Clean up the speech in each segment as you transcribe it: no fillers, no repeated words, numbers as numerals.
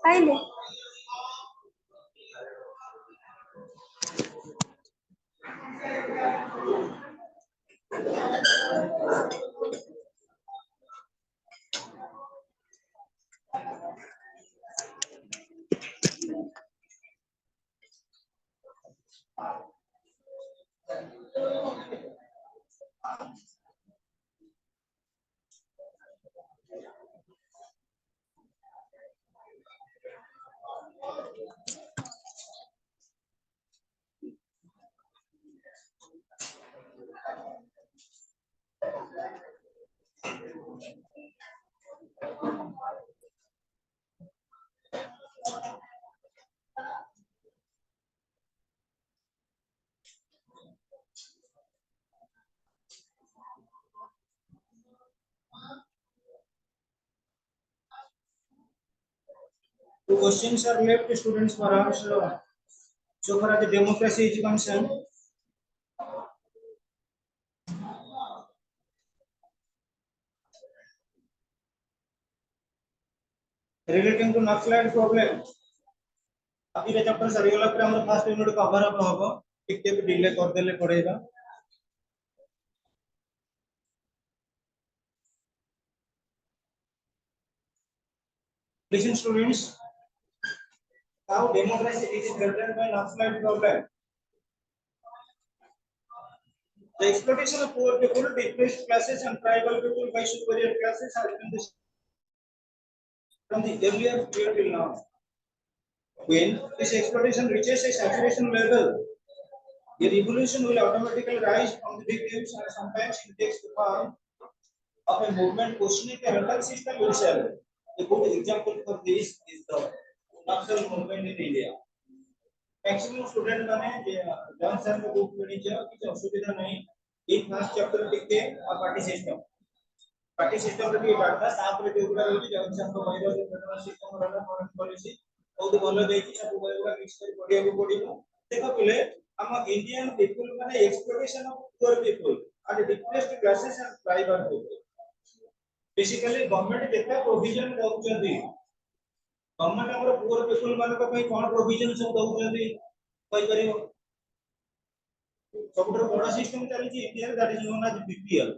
आइले Two questions are left, students, perhaps so far as the democracy is concerned. Relating to Naxalite problem. अभी ये chapter sir गला पर हमर first unit cover up होबो टिके भी डिले कर देले पड़ेगा Listen students, how democracy is threatened by Naxalite problem. The exploitation of poor people, depressed classes and tribal people by superior classes has been from the earlier period till now. When this exploitation reaches a saturation level, the revolution will automatically rise from the victims and sometimes it takes the form of a movement questioning the mental system itself. A good example for this is the Naxal movement in India. Maximum student माने John sir को book पढ़ी जाओ कि असुविधा नहीं एक first chapter लिखते और पार्टी सिस्टम रे भी बाटा साफ रे जोगुडा होची जॉन सर को बाइरो फेडरल सिस्टम रहला फॉरेन पॉलिसी बहुत भलो देकी सब बाइरो मिक्स कर पढ़िया को पढ़िबो देखो पिले हम इंडियन पीपल माने exploration of poor people and depressed classes and tribal people basically government जेते प्रोविजन दउचंदी गवर्नमेंट हमर पुअर पीपल मानक पई कोन प्रोविजन सब दउचंदी कहि परिबो सबटर बड़ा सिस्टम चली छी India that is known as BPL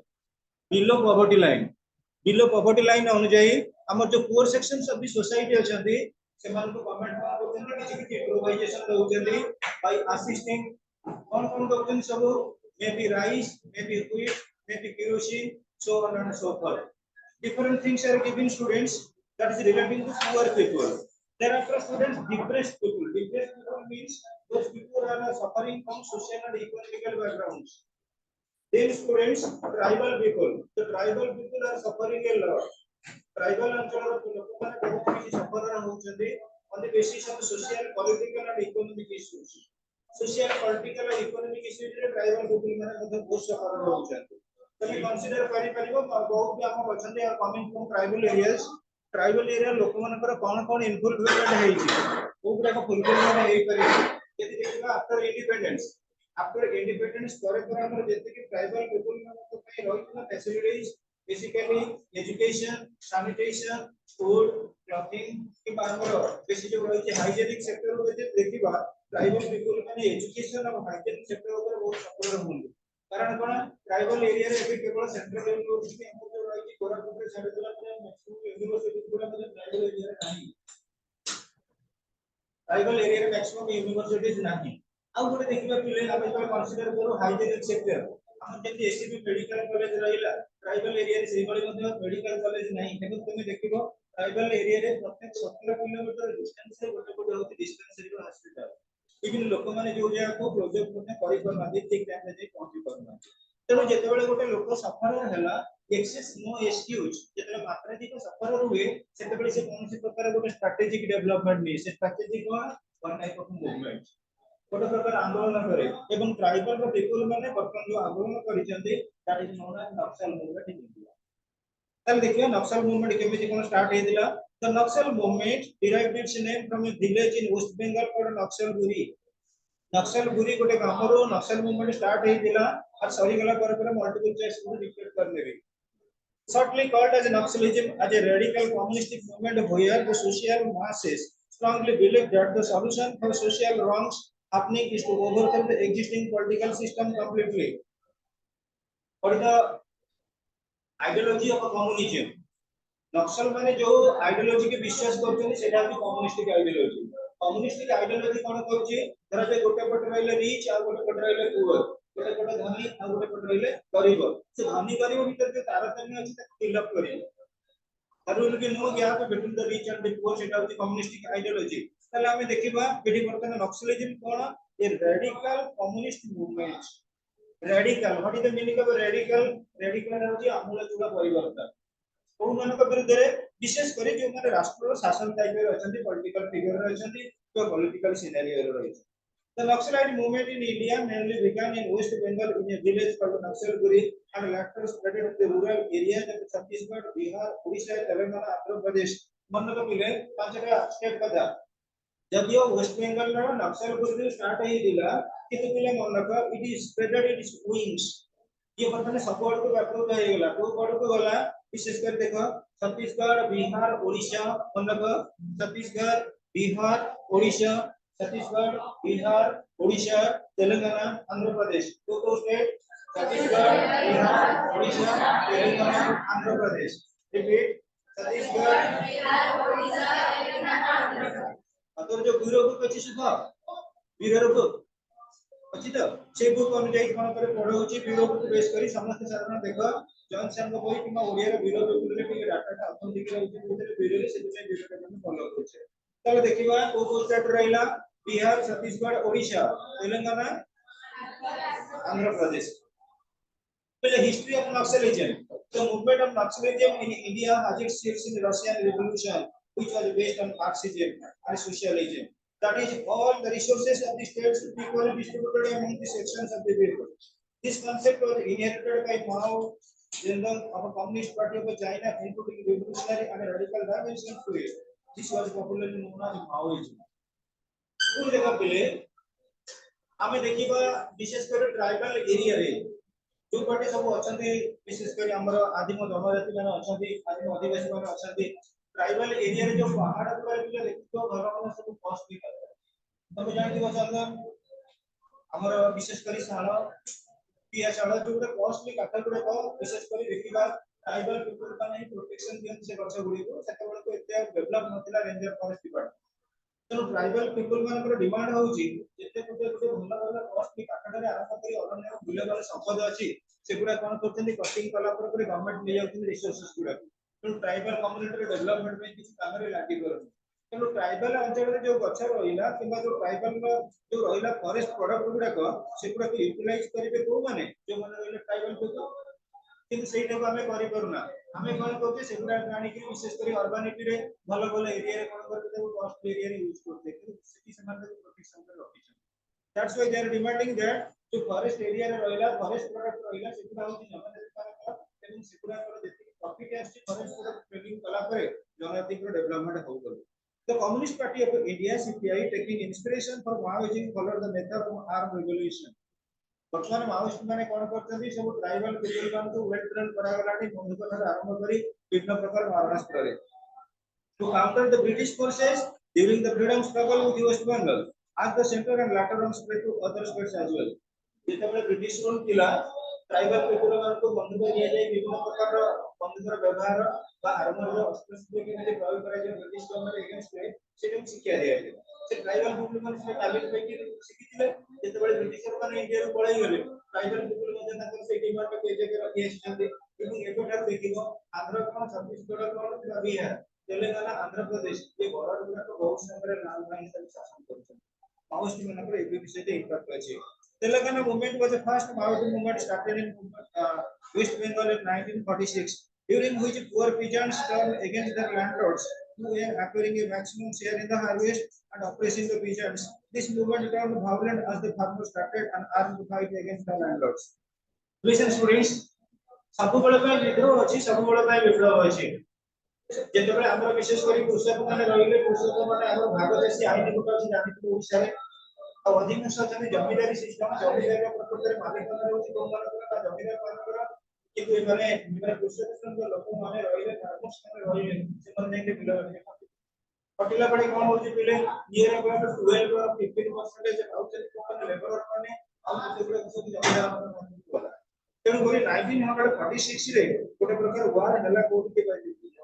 below poverty line अनुଯାयी हमर जो poor sections of the society अछंती सेमान को गवर्नमेंट को बोलते किछि किछि इम्प्रोवाइजेशन दउचंदी बाय असिस्टिंग कोन दउचंदी सब may be rice may be wheat may be kerosene so on and so forth different things are given students that is relating to poor people. There are students depressed people. Depressed people means those people are suffering from social and economical backgrounds. Then students tribal people. The tribal people are suffering a lot. Tribal अंचल लोक माने बहुत किसी सफर होउछन्ती on the basis of social, political and economic issues. Social, political and economic issues रे tribal people माने बहुत बहुत सफर होउछन्ती. तमे कंसीडर करि परिबो बहुत भी हम अछन्ती are coming from tribal areas tribal area लोक मानकर कोन इन्वॉल्वमेंट हेइछि ओकरा को फुलफिलमेंट हेइ करि यदि देखिबा आफ्टर इंडिपेंडेंस पर हमर जेते कि ट्राइबल पीपल मानक पई रहितला facilities basically education sanitation food clothing कि हमर बेसी जो रहिछि हाइजीनिक सेक्टर रो जे देखिबा ट्राइबल पीपल माने एजुकेशन और हाइजीनिक सेक्टर ऊपर बहुत सफल रहउंदी कारण कोन ट्राइबल एरिया रे एबे केवल सेंट्रल यूनिवर्सिटी हम जो रहिछि कोरापुट रे छाड़ देला पर मैक्सिमम यूनिवर्सिटी पूरा मतलब ट्राइबल एरिया रे नाही ट्राइबल एरिया रे मैक्सिमम यूनिवर्सिटीज नाही आ गोटे देखिबा पिले हम तो कंसीडर करू हाइजीनिक सेक्टर हम जेति एसीबी मेडिकल कॉलेज रहिला ट्राइबल एरिया रे सेही बडी मतलब मेडिकल कॉलेज नाही देखो तुमे देखिबो ट्राइबल एरिया रे प्रत्येक 17 किलोमीटर डिस्टेंस रे गोटे होती डिस्पेंसरी रो हॉस्पिटल इवन लोक माने जो जगह को प्रोजेक्ट करने करि परना ठीक टाइम रे पहुंची परना तेनो जेते बेले गोटे लोक सफर हैला एक्सेस नो एक्सक्यूज जेते मात्राधिक सफर हुए सेते बेले से कोनसी प्रकार गोटे स्ट्रेटेजिक डेवलपमेंट नै से strategic one type of movement गोटे प्रकार आंदोलन करे एवं ट्राइबल रो पीपल माने वर्तमान जो आंदोलन करिसेंती that is known as Naxal movement in India तब देखिए नक्सल मूवमेंट केमिति कोन स्टार्ट हेदिला the Naxal movement derived its name from a village in waste Bengal called Naxalguri गोटे गामरो नक्सल मूवमेंट स्टार्ट हेदिला और सरी गला पर मल्टीपल चॉइस को डिक्टेट कर लेबे shortly called as Naxalism, as a radical communistic movement where the social masses strongly believe that the solution for social wrongs happening is to overthrow the existing political system completely. What is the ideology of communism? नक्सल माने जो ideology के विश्वास करछन सेटा भी communistic ideology communistic ideology कोन कहउची धरा जे गोटे पट रहले रिच आ गोटे पट रहले पुअर गोटे पट धनी आ गोटे पट रहले गरीब से धनी गरीब भीतर जे तारतम्य अछि ताको फिल अप करियो तारुल के no gap between the rich and the poor सेटा होची कम्युनिस्टिक आइडियोलॉजी तले हमें देखिबा एडी बर्तन नक्सलिज्म कोन a radical communist movement radical what is the meaning of radical radical होची आमूलचूल परिवर्तन कोनମାନଙ୍କ ବିରୁଦ୍ଧରେ ବିଶେଷ କରି ଯୋଉ ମାନେ ରାଷ୍ଟ୍ରର ଶାସନ ଦାୟିତ୍ୱରେ ଅଛନ୍ତି ପොଲିଟିକାଲ ଫିଗରରେ ଅଛନ୍ତି ତ ପොଲିଟିକାଲ ସିନାରିଓରେ ରହିଛନ୍ତି The Naxalite movement in India mainly began in West Bengal in a village called Naxalguri and later spread to the rural areas of Chhattisgarh, Bihar, Odisha, Telangana, Andhra Pradesh. मनक मिले पांचटा स्टेट कदा जदियो वेस्ट बेंगल रो नक्सलगुरी start हे दिला किंतु मिले मनक it is spreaded its wings ये बर्तमान सब आड़ को व्यापक हो गला को आड़ को गला विशेष कर देखो छत्तीसगढ़ बिहार ओडिशा मतलब छत्तीसगढ़ बिहार ओडिशा छत्तीसगढ़ बिहार ओडिशा तेलंगाना आंध्र प्रदेश तो स्टेट छत्तीसगढ़ बिहार ओडिशा तेलंगाना आंध्र प्रदेश रिपीट छत्तीसगढ़ बिहार ओडिशा तेलंगाना आंध्र प्रदेश अतर जो ब्यूरो बुक अछि सुधा ब्यूरो बुक अछि त से बुक अनुଯାयी कोन करे पढो होची ब्यूरो बुक बेस करी समस्त साधारण देखो जॉनसन को कोई किमा ओडिया रे ब्यूरो बुक रे टिके डाटा ऑथेंटिक रहउची बुक ब्यूरो रे से ब्यूरो के फॉलो करछे तब देखिबा को स्टेट रहिला Bihar Chhattisgarh Odisha Telangana Andhra Pradesh the history of Naxalism. The movement of Naxalism in India has its roots in the Russian Revolution, which was based on Marxism and socialism. That is, all the resources of the state should be equally distributed among the sections of the people. This concept was inherited by Mao Zedong of a Communist Party of China, including revolutionary and radical dimensions to it. This was popularly known as Maoism. पूरी जगह पे हमें देखिबा विशेष कर tribal area रे जो पाटे सब अछंती विशेष कर हमर आदिम जनजाति माने अछंती आदिम आदिवासी माने अछंती ट्राइबल एरिया रे जो पहाड़ पर पिले देखितो घर माने सब कष्ट भी करते तमे जानि दिबो चंदन हमर विशेष कर साल पिया साल जो गुटे कॉस्टली काटा गुटे को विशेष कर देखिबा ट्राइबल पीपल का नहीं प्रोटेक्शन दियन से गछ गुडी को सेते बेले को एते डेवलप नथिला रेंजर फॉरेस्ट डिपार्टमेंट तो ट्राइबल पीपल मानकर डिमांड होउची जते गुटे गुटे भला भला कॉस्टली काटारे आरंभ करी अरण्य बुले वाला संपद अछि सेगुडा कोन करछन्ती कटिंग कला पर गवर्नमेंट ले जाउछन्ती रिसोर्सेस गुडा तो ट्राइबल कम्युनिटी रे डेवलपमेंट में किछ काम रे लागी करन तो ट्राइबल अंचल रे जो गछ रहिला किबा जो ट्राइबल जो रहिला फॉरेस्ट प्रोडक्ट गुडा को सेगुडा को यूटिलाइज करिवे को माने जो माने रहिला ट्राइबल पीपल किंतु सेटा को हमें करि परुना हमें कोन कहते सेगुडा प्राणी के विशेष करी अर्बानिटी रे भलो भलो एरिया रे कोन करते देखो कॉस्ट एरिया रे यूज करते किंतु सिटी समान को प्रोटेक्शन रे रखिछ that's why they are demanding that जो फॉरेस्ट एरिया रे रहिला फॉरेस्ट प्रोडक्ट रहिला सेगुडा होची जमानत कारक एवं सेगुडा कर जेति प्रॉफिट आछि फॉरेस्ट प्रोडक्ट ट्रेडिंग कला करे जनजाति को डेवलपमेंट हो गलो The Communist Party of India CPI taking inspiration from Maoism followed the method of armed revolution वर्तमान माओइस्ट माने कोन करछन्ती सब ट्राइबल पीपल मान को वेल ट्रेन करा गलानी बंधुक ठार आरंभ करी विभिन्न प्रकार मारणास्त्र रे to counter the British forces during the freedom struggle with West Bengal as the center and later on spread to other states as well जेतेबेले ब्रिटिश रूल थिला ट्राइबल पीपल मान को बंधुक दिया जाय विभिन्न प्रकार बंधुकर व्यवहार बा आर्मर अस्त्र शस्त्र के लिए प्रयोग करा जाय ब्रिटिश गवर्नमेंट अगेंस्ट में सेटम शिक्षा दिया जाय से ट्राइबल पीपल मान से तालीम पैकी शिखिथिले जेतेबेले ब्रिटिश मान इंडिया रो पळाई गले ट्राइबल पीपल मान ताकर से डिमांड के जे के रखि आछन्ती एवं एकोठार देखिबो आंध्र कोन छत्तीसगढ़ कोन बिहार तेलंगाना आंध्र प्रदेश ये बॉर्डर गुला को बहुत संख्या नाम भाई सब शासन करछन माओइस्ट मनकर ए विषय ते इंपैक्ट अछि Telangana movement was the first Maoist movement started in West Bengal in 1946, during which poor peasants turned against their landlords who were acquiring a maximum share in the harvest and oppressing the peasants. This movement turned violent as the farmers started an armed fight against the landlords. Listen, students, ସବୁବେଳେ ପାଇଁ ବିଦ୍ରୋହ ଅଛି ସବୁବେଳେ ପାଇଁ ବିପ୍ଳବ ଅଛି ଯେତେବେଳେ ଆମର ବିଶେଷ କରି କୃଷକ ମାନେ ରହିଲେ କୃଷକ ମାନେ ଆମର ଭାଗ ଚାଷୀ ଆଇନ ଗୋଟେ ଅଛି ଜାଣିଥିବେ ଓଡ଼ିଶାରେ ଆଉ ଅଧିକାଂଶ ଅଛନ୍ତି ଜମିଦାରୀ ସିଷ୍ଟମ ଜମିଦାରୀ ପ୍ରକୃତରେ ମାଲିକାନା ରହୁଛି କୋଉମାନଙ୍କର ବା ଜମିଦାର ମାନଙ୍କର କିନ୍ତୁ ଏମାନେ କୃଷକ ଲୋକମାନେ ରହିଲେ ଫାର୍ମର୍ସ ମାନେ ରହିଲେ ସେମାନେ ଯାଇକି ବିଲ କଟିଲା ବେଳେ କଣ ହଉଛି ପିଲେ ଇଏର ଅବାଉଟ 12 or 15% ପାଉଛନ୍ତି କୋନ ଲେବର ମାନେ ଆଉ ସେଗୁଡା ସବୁ ଜମିଦାର ମାନେ ତେଣୁ କରି 1946 ରେ ଗୋଟେ ପ୍ରକାର ୱାର ହେଲା କୋଉଠି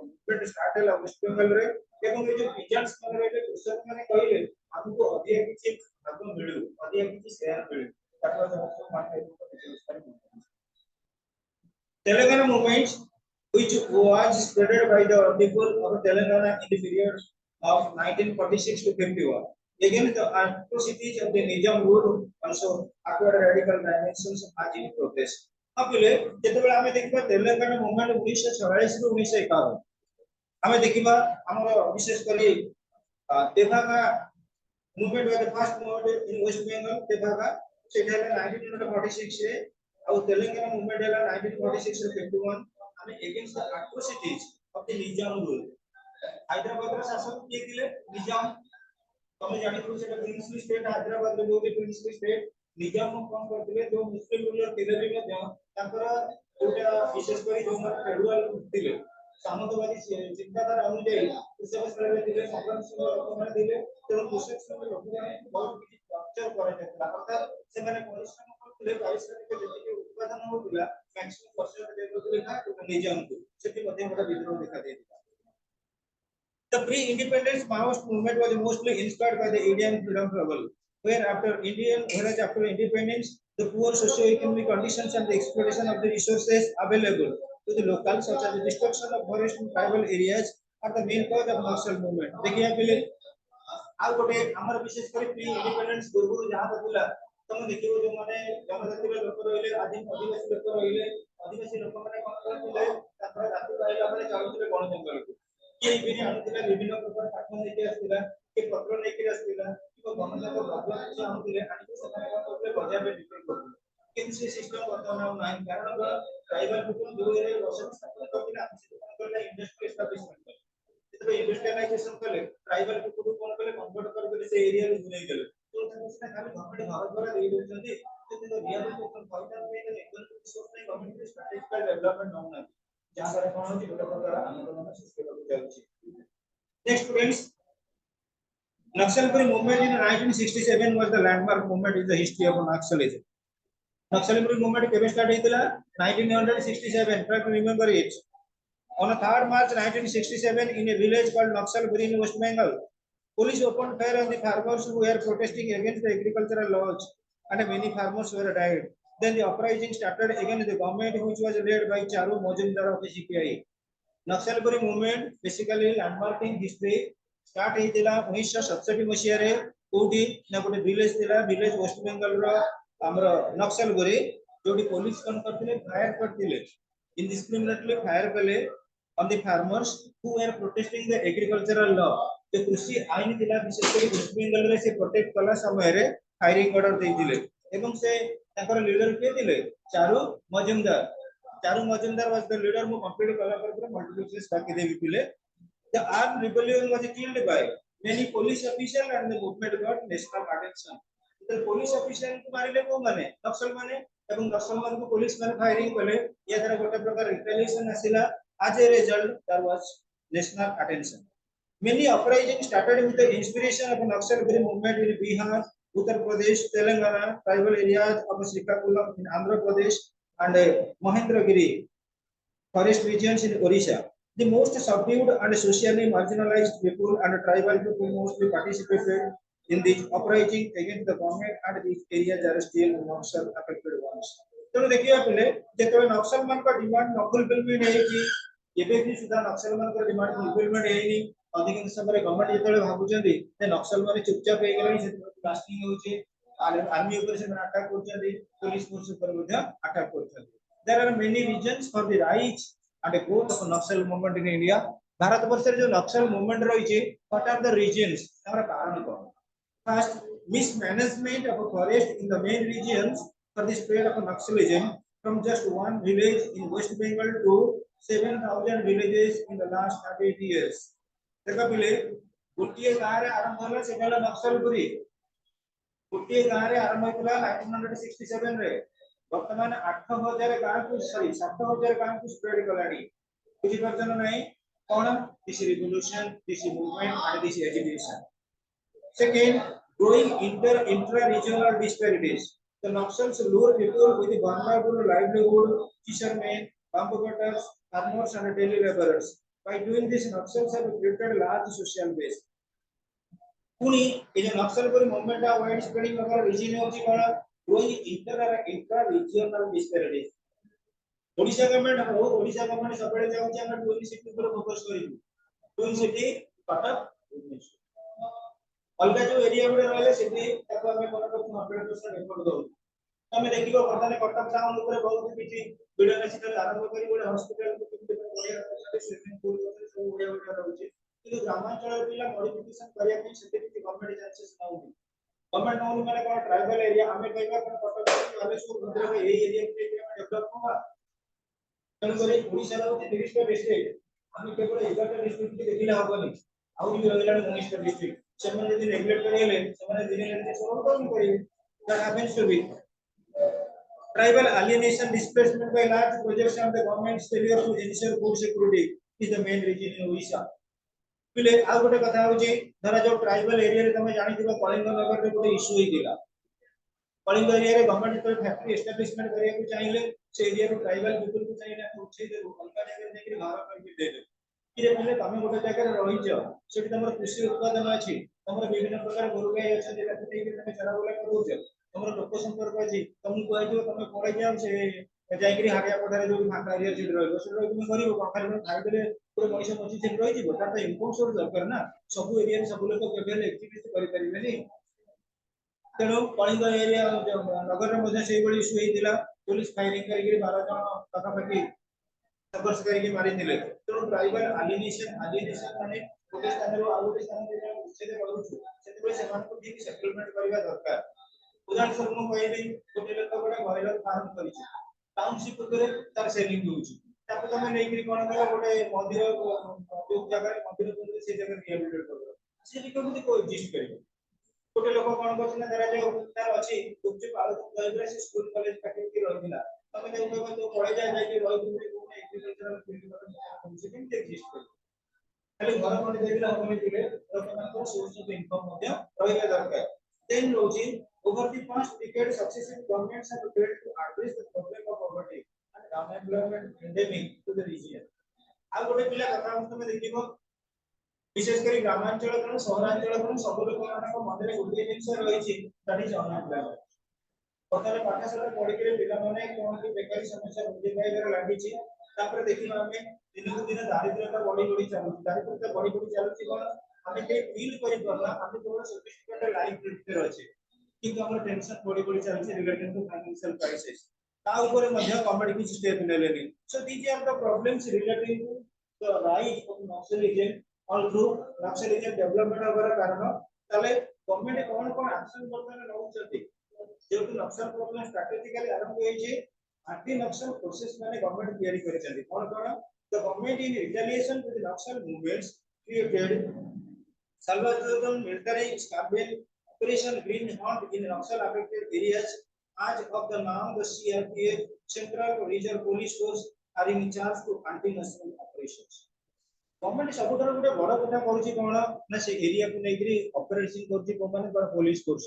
ମୁଭମେଣ୍ଟ ଷ୍ଟାର୍ଟ ହେଲା ୱେଷ୍ଟ ବେଙ୍ଗଲ ରେ ଏବଂ ଏ ଯୋଉ ପିଜନ୍ସ ମାନେ ରହିଲେ କୃଷକ ମାନେ କହିଲେ ଆମକୁ ଅଧିକ କିଛି ଭାଗ ମିଳୁ ଅଧିକ କିଛି ସେୟାର ମିଳୁ ତାକୁ ସବୁ ମାନେ Telangana movement which was spreaded by the people of Telangana in the period of 1946 to 51. Again, the atrocities of the Nizam rule also acquired radical dimensions as in progress. अबले जेतेबेला हमें देखिबा तेलंगाना मूवमेंट 1946 ରୁ 1951 हमें देखिबा हमर विशेष करी Tebhaga movement was the first movement in waste Bengal Tebhaga सेटा 1946 रे और तेलंगाना मूवमेंट है 1946 to 51 and against the atrocities of the Nizam rule. Hyderabad रे शासक किए थिले निजाम तमे जानि को सेटा प्रिंसली स्टेट हैदराबाद रे बोलते प्रिंसली स्टेट निजाम कोन करथिले जो मुस्लिम रूलर थिले भी मध्य ताकर जोटा विशेष करी जो मन फेडरल थिले सामंतवादी चिंताधारा अनुଯାयी कृषक श्रेणी थिले संघर्षशील लोक माने थिले तेणु कृषक श्रेणी लोक माने बहुत किछि टॉर्चर करे थिला अर्थात से माने परिश्रम करथिले पारिश्रमिक जेतिके उत्पादन होतिला मैक्सिमम परसेंट दे दोथिले ना निजाम को सेति मध्य मोटा विद्रोह देखा देथिला. The pre-independence Maoist movement was mostly inspired by the Indian freedom struggle, whereas after independence, the poor socio-economic conditions and the exploitation of the resources available to the locals, such as the destruction of forest and tribal areas, are the main cause of Naxal movement. देखिए पहले आउ गोटे हमर विशेष करी pre-independence पूर्व जहां थिला तम देखियो जो माने जनजाति लोक रहिले आदिवासी लोक रहिले आदिवासी लोक माने कोन करथिले तापर राति पाइला माने चालुथिले बन जंगल को ये बिने आनुथिले विभिन्न प्रकार काठ नेके आस्तिला के पत्र नेके आस्तिला कि गणजात द्रव्य କିଛି आनुथिले आनि ସେମାନେ कोन करथिले बजार रे बिक्री करथिले କିନ୍ତୁ ସେ सिस्टम वर्तमान नाही कारण ट्राइबल पीपल जो एरिया बसति स्थापन करथिले आनि से कोन करले इंडस्ट्री एस्टैब्लिशमेंट जेतबे इंडस्ट्रियलाइजेशन कले ट्राइबल पीपल कोन करले कन्वर्ट करके से एरिया रे जुनै गेले तो ताको से खाली गवर्नमेंट घर द्वारा देई देछन्ती କିନ୍ତୁ रियलिटी फाइनल में एकदम रिसोर्स नहीं गवर्नमेंट स्ट्रेटेजिकल डेवलपमेंट होना जहां पर कोन होची गोटे प्रकार आंदोलन सृष्टि होते जाउची. Next students, Naxalbari movement in 1967 was the landmark movement in the history of Naxalism. Naxalbari movement kebe start heitila 1967, try to remember it. On 3rd March 1967 in a village called Naxalbari in West Bengal, police opened fire on the farmers who were protesting against the agricultural laws and many farmers were died. Then the uprising started against the government which was led by Charu Majumdar of the CPI. Naxalbari movement basically landmark in history start heitila 1967 मसिया रे कोडी ना गोटे village थिला village waste Bengal रो हमरो नक्सलबरी जोडी police कोन करथिले fire करथिले indiscriminately fire कले on the farmers who were protesting the agricultural law जो कृषि आईन थिला विशेष करी वेस्ट बेंगल रे से प्रोटेक्ट कला समय रे फायरिंग ऑर्डर देथिले एवं से ताकर लीडर के थिले Charu Majumdar. Charu Majumdar was the leader who completed Kalapur multiple cases back in the village. The armed rebellion was killed by many police officials and the movement got national attention. The police officials को मारिले को माने नक्सल माने एवं नक्सल मान को police माने firing कले या तरह गोटे प्रकार retaliation आसिला as a result there was national attention. Many uprisings started with the inspiration of Naxalbari movement in Bihar, Uttar Pradesh, Telangana, tribal areas of Srikakulam in Andhra Pradesh and Mahendragiri forest regions in Odisha. The most subdued and socially marginalized people and tribal people mostly participated in the uprising against the government and these areas are still Naxal affected ones. तो देखिए पहले जेतबे नक्सल मान का demand fulfilment है कि एबे भी सुधा नक्सल मान का डिमांड फुलफिलमेंट है नहीं अधिकांश समय गवर्नमेंट जेतबे भाबुचंदी जे नक्सल माने चुपचाप हे गेले से ब्लास्टिंग होची आर्मी ऊपर से अटैक करचंदी पुलिस फोर्स ऊपर ମଧ୍ୟ attack करचंदी. There are many reasons for the rise and growth of Naxal movement in India. Bharat वर्ष रे जो नक्सल मूवमेंट रही छे what are the regions हमर कारण कोन. First, mismanagement of a forest in the main regions for the spread of Naxalism from just one village in West Bengal to 7,000 villages in the last 38 years. देखा पहले गोटिए गाँव रे आरंभ होला सेटा नक्सलबरी गोटिए गाँव रे आरंभ होइतला 1967 रे वर्तमान 8000 गांव को सॉरी 7000 गांव को स्प्रेड कलानी बुझी परछन नहीं कोन this revolution this movement and this education second growing intra regional disparities the Naxals lure people with vulnerable livelihood fishermen bamboo cutters farmers and daily laborers by doing this Naxals have created large social base पुनी ये जो नक्सल पर movement a wide spreading अगर reason होची कोन growing intra regional disparities Odisha government सबले जाउची हम टूरिज्म सिटी पर फोकस करिबु टूरिज्म सिटी कटक भुवनेश्वर अलगा जो एरिया गुडे रहले सिटी ताको हमें कोन करछु 100% रिपोर्ट दउ तमे देखिबो वर्तमान कटक टाउन ऊपर बहुत किछि वीडियो नेशनल आरंभ करी गोटे हॉस्पिटल को किछि बढ़िया स्विमिंग पूल सब बढ़िया बढ़िया रहउची कि ग्रामांचल पिला मॉडिफिकेशन करिया कि सेते कि गवर्नमेंट चांसेस नाउनी गवर्नमेंट नाउनी माने कोन ट्राइबल एरिया हमें कहबा कोन कटक बालेश्वर भद्रक ए एरिया के डेवलप होगा तन करे ओडिसा रो 30 टा डिस्ट्रिक्ट हम केवल 11 टा डिस्ट्रिक्ट के देखिला होबनी आउ भी रहला 19 टा डिस्ट्रिक्ट सेमने यदि नेग्लेक्ट करिले सेमने धीरे धीरे सॉल्व कोन करिवे that happens to be tribal alienation displacement by large projects and the government's failure to ensure food security is the main reason in Odisha पिले आ गोटे कथा होची धरा जो ट्राइबल एरिया रे तमे जानि दिबो कलिंग नगर रे गोटे इशू होई दिला कलिंग एरिया रे गवर्नमेंट तो फैक्ट्री एस्टैब्लिशमेंट करिया को चाहिए से एरिया रो ट्राइबल पीपल को चाहिए ना उछे दे अलका जगह देखि घर करके दे दे कि रे पिले तमे गोटे जगह रे रहि जाओ सेठी तमरो कृषि उत्पादन अछि तमरो विभिन्न प्रकार गोरु गाय अछि जेला कि तमे चरा बोला करू छ तमरो लोक संपर्क अछि तमु कहै जो तमे पड़ै जाओ से जाइकरी हारिया पठारे जो फांका एरिया छिड़ रहबो से तुम करिवो खाली खाइ देले पुरो मनुष्य मची छिड़ रहि जिवो तार त इनकम सोर्स दरकार ना सब एरिया रे सब लोक केबेल एक्टिविटी करि परिबेनी तेणु कलिंग एरिया नगर में मध्य से बड़ी इशू हेतिला पुलिस फायरिंग करिकरी 12 जन पाखापाखि संघर्ष करिकरी मारि दिले तेणु ट्राइबल अलिनेशन माने गोटे स्थान रो आ गोटे स्थान रे उच्छेद करूछु सेते से मान को ठीक सेटलमेंट करबा दरकार उदाहरण स्वरूप मु कहबी गोटे लोक गोटे महिला फार्म करिछि टाउनशिप करे तार सेलिंग होउछि ताको तमे नै करी कोन कला गोटे मंदिर जो जगह मंदिर को से जगह रिहेबिलिटेट करबो से रिकवरी को एग्जिस्ट करिवो गोटे लोक कोन करछ ना जरा जो तार अछि गुपचुप आलू दहिबरा से स्कूल कॉलेज फैकल्टी रहिला तमे नै कहबो तो पढे जाय जाय के रहि कोन एग्रीकल्चरल फील्ड पर से केम एग्जिस्ट करिवो खाली घर कोन देखिला हम दिले लोकन सोर्स ऑफ इनकम मध्य रहिला दरकार देन रोजी over the past decade successive governments have failed to address the problem of poverty and unemployment endemic to the region आ गोटे पिला कथा हम तमे देखिबो विशेष करी ग्रामांचल कन शहरांचल कन सब लोक मानक मधरे गोटे जिंस रहिछि दैट इज अनएम्प्लॉयमेंट पताले पाठशाला पढि के पिला माने कोन की बेकारी समस्या बुझि पाइबार लागिछि तापर देखिबा हमें दिन को दिन दारिद्र्यता बढ़ी चालू दारिद्र्यता बढ़ी चालू कोन हमें के फील करि परला हमें केवल सोफिस्टिकेटेड लाइफ लिफ्टर अछि किंतु हमर टेंशन बढ़ी चलछि रिलेटेड टू फाइनेंशियल क्राइसिस ता ऊपर मध्य गवर्नमेंट की स्टेप लेलेनी so these are the problems relating to the rise of Naxalism all through Naxalism development होकर कारण तले गवर्नमेंट कोन एक्शन वर्तमान नउछथि जेतु नक्सल प्रॉब्लम स्ट्रेटेजिकली आरंभ होई छै एंटी नक्सल प्रोसेस माने गवर्नमेंट तैयारी करिसेंती कोन the government in retaliation to the Naxal movements created Salvadoran military established Operation Green Hunt in Naxal affected areas. As of the now, the CRPF, Central Regional Police Force, are in charge to anti-national operations. Government सबुठार गोटे बड़ कथा करूची कोन ना से area को नेकरी operation करूची कोन पर पुलिस फोर्स